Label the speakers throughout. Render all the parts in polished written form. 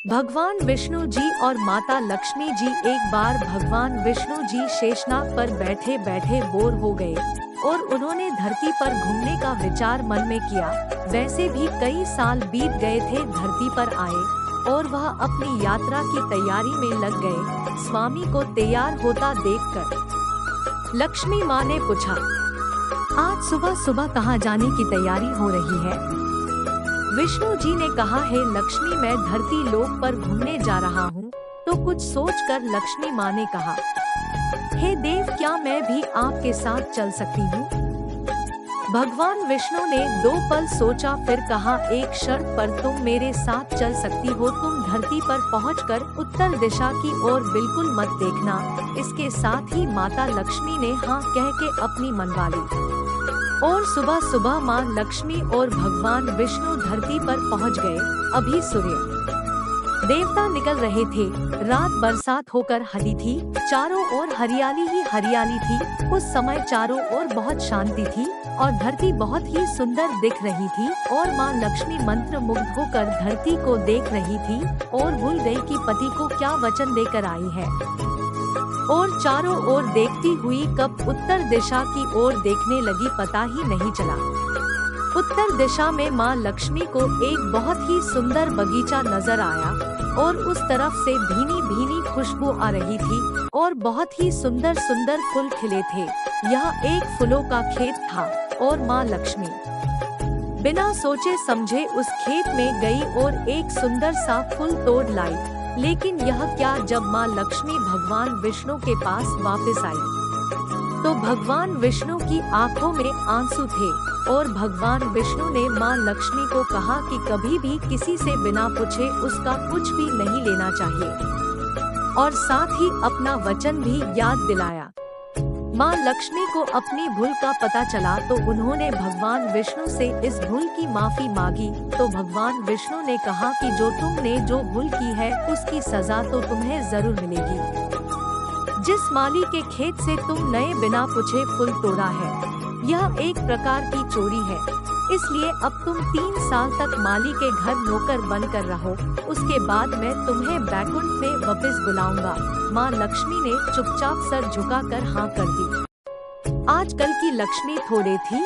Speaker 1: भगवान विष्णु जी और माता लक्ष्मी जी। एक बार भगवान विष्णु जी शेषनाग पर बैठे बैठे बोर हो गए और उन्होंने धरती पर घूमने का विचार मन में किया। वैसे भी कई साल बीत गए थे धरती पर आए और वह अपनी यात्रा की तैयारी में लग गए। स्वामी को तैयार होता देखकर लक्ष्मी माँ ने पूछा, आज सुबह सुबह कहाँ जाने की तैयारी हो रही है? विष्णु जी ने कहा, है लक्ष्मी, मैं धरती लोक पर घूमने जा रहा हूँ। तो कुछ सोचकर लक्ष्मी माँ ने कहा, हे देव, क्या मैं भी आपके साथ चल सकती हूँ? भगवान विष्णु ने 2 पल सोचा, फिर कहा, एक शर्त पर तुम मेरे साथ चल सकती हो। तुम धरती पर पहुंचकर उत्तर दिशा की ओर बिल्कुल मत देखना। इसके साथ ही माता लक्ष्मी ने हाँ कह के अपनी मनवा ली और सुबह सुबह माँ लक्ष्मी और भगवान विष्णु धरती पर पहुंच गए। अभी सूर्य देवता निकल रहे थे। रात बरसात होकर हटी थी। चारों ओर हरियाली ही हरियाली थी। उस समय चारों ओर बहुत शांति थी और धरती बहुत ही सुंदर दिख रही थी और माँ लक्ष्मी मंत्र मुग्ध होकर धरती को देख रही थी और भूल गई कि पति को क्या वचन देकर आई है और चारों ओर देखती हुई कब उत्तर दिशा की ओर देखने लगी पता ही नहीं चला। उत्तर दिशा में माँ लक्ष्मी को एक बहुत ही सुंदर बगीचा नजर आया और उस तरफ से भीनी भीनी खुशबू आ रही थी और बहुत ही सुंदर सुंदर फूल खिले थे। यह एक फूलों का खेत था और माँ लक्ष्मी बिना सोचे समझे उस खेत में गई और एक सुंदर सा फूल तोड़ लाई। लेकिन यह क्या, जब माँ लक्ष्मी भगवान विष्णु के पास वापस आई तो भगवान विष्णु की आंखों में आंसू थे और भगवान विष्णु ने माँ लक्ष्मी को कहा कि कभी भी किसी से बिना पूछे उसका कुछ भी नहीं लेना चाहिए और साथ ही अपना वचन भी याद दिलाया। माँ लक्ष्मी को अपनी भूल का पता चला तो उन्होंने भगवान विष्णु से इस भूल की माफी मांगी। तो भगवान विष्णु ने कहा कि जो तुमने जो भूल की है उसकी सजा तो तुम्हें जरूर मिलेगी। जिस माली के खेत से तुम नए बिना पूछे फूल तोड़ा है, यह एक प्रकार की चोरी है। इसलिए अब तुम 3 साल तक माली के घर नौकर बनकर रहो। उसके बाद मैं तुम्हें बैकुंठ में वापस बुलाऊंगा। माँ लक्ष्मी ने चुपचाप सर झुकाकर हाँ कर दी। आजकल की लक्ष्मी थोड़े थी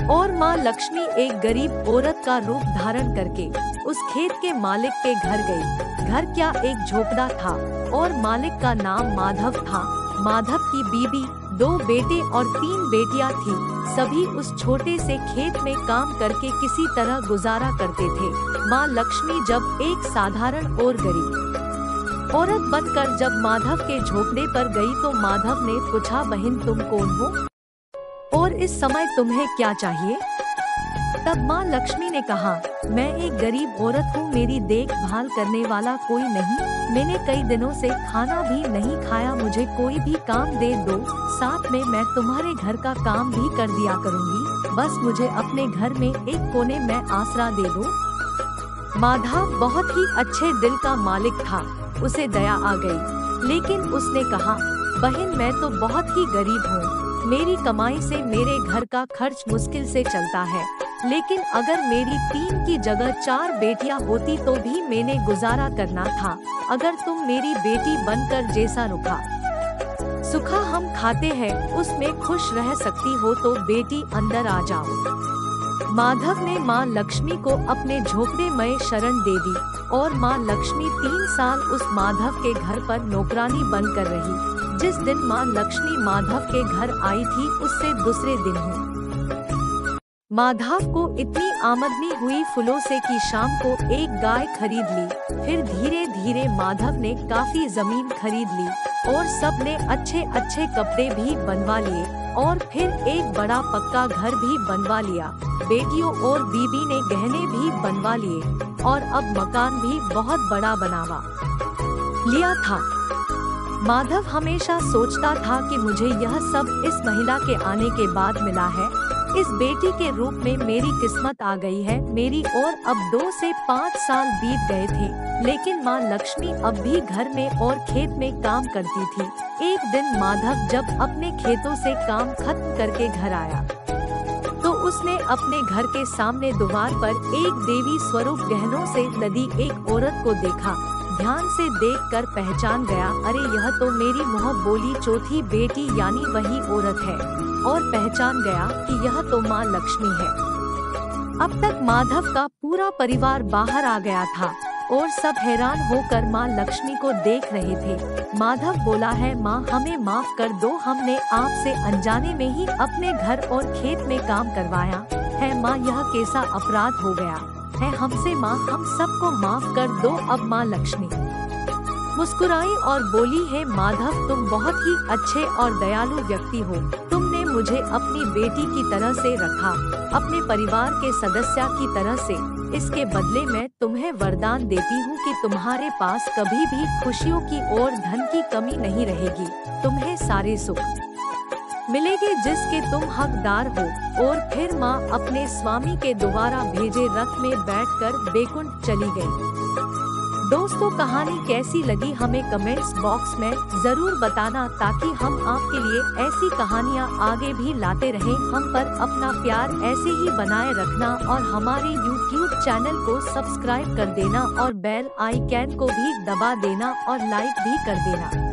Speaker 1: और माँ लक्ष्मी एक गरीब औरत का रूप धारण करके उस खेत के मालिक के घर गई। घर क्या, एक झोपड़ा था और मालिक का नाम माधव था। माधव की बीबी, 2 बेटे और 3 बेटियां थी। सभी उस छोटे से खेत में काम करके किसी तरह गुजारा करते थे। माँ लक्ष्मी जब एक साधारण और गरीब औरत बनकर जब माधव के झोपड़े पर गई तो माधव ने पूछा, बहन तुम कौन हो और इस समय तुम्हें क्या चाहिए? तब माँ लक्ष्मी ने कहा, मैं एक गरीब औरत हूँ, मेरी देखभाल करने वाला कोई नहीं। मैंने कई दिनों से खाना भी नहीं खाया, मुझे कोई भी काम दे दो, साथ में मैं तुम्हारे घर का काम भी कर दिया करूँगी। बस मुझे अपने घर में एक कोने में आसरा दे दो। माधव बहुत ही अच्छे दिल का मालिक था, उसे दया आ गई, लेकिन उसने कहा, बहन मैं तो बहुत ही गरीब हूँ, मेरी कमाई से मेरे घर का खर्च मुश्किल से चलता है। लेकिन अगर मेरी 3 की जगह 4 बेटियां होती तो भी मैंने गुजारा करना था। अगर तुम मेरी बेटी बनकर जैसा रुखा सुखा हम खाते हैं उसमें खुश रह सकती हो तो बेटी अंदर आ जाओ। माधव ने माँ लक्ष्मी को अपने झोपड़े में शरण दे दी और माँ लक्ष्मी 3 साल उस माधव के घर पर नौकरानी बनकर रही। जिस दिन माँ लक्ष्मी माधव के घर आई थी उससे दूसरे दिन ही माधव को इतनी आमदनी हुई फूलों से कि शाम को एक गाय खरीद ली। फिर धीरे धीरे माधव ने काफी जमीन खरीद ली और सबने अच्छे अच्छे कपड़े भी बनवा लिए और फिर एक बड़ा पक्का घर भी बनवा लिया। बेटियों और बीबी ने गहने भी बनवा लिए और अब मकान भी बहुत बड़ा बनावा लिया था। माधव हमेशा सोचता था कि मुझे यह सब इस महिला के आने के बाद मिला है। इस बेटी के रूप में मेरी किस्मत आ गई है मेरी। और अब 2 से 5 साल बीत गए थे, लेकिन माँ लक्ष्मी अब भी घर में और खेत में काम करती थी। एक दिन माधव जब अपने खेतों से काम खत्म करके घर आया तो उस उसने अपने घर के सामने द्वार पर एक देवी स्वरूप गहनों से लदी एक औरत को देखा। ध्यान से देखकर पहचान गया, अरे यह तो मेरी मुँह बोली चौथी बेटी यानी वही औरत है, और पहचान गया कि यह तो माँ लक्ष्मी है। अब तक माधव का पूरा परिवार बाहर आ गया था और सब हैरान होकर माँ लक्ष्मी को देख रहे थे। माधव बोला है, माँ हमें माफ कर दो, हमने आपसे अनजाने में ही अपने घर और खेत में काम करवाया है। माँ यह कैसा अपराध हो गया है हमसे, माँ हम सबको माफ कर दो। अब माँ लक्ष्मी मुस्कुराई और बोली है, माधव तुम बहुत ही अच्छे और दयालु व्यक्ति हो। तुमने मुझे अपनी बेटी की तरह से रखा, अपने परिवार के सदस्य की तरह से। इसके बदले मैं तुम्हें वरदान देती हूँ कि तुम्हारे पास कभी भी खुशियों की और धन की कमी नहीं रहेगी। तुम्हें सारे सुख मिलेंगे जिसके तुम हकदार हो। और फिर माँ अपने स्वामी के द्वारा भेजे रथ में बैठकर बैकुंठ चली गई। दोस्तों कहानी कैसी लगी हमें कमेंट्स बॉक्स में जरूर बताना, ताकि हम आपके लिए ऐसी कहानियाँ आगे भी लाते रहें। हम पर अपना प्यार ऐसे ही बनाए रखना और हमारे YouTube चैनल को सब्सक्राइब कर देना और बेल आइकन को भी दबा देना और लाइक भी कर देना।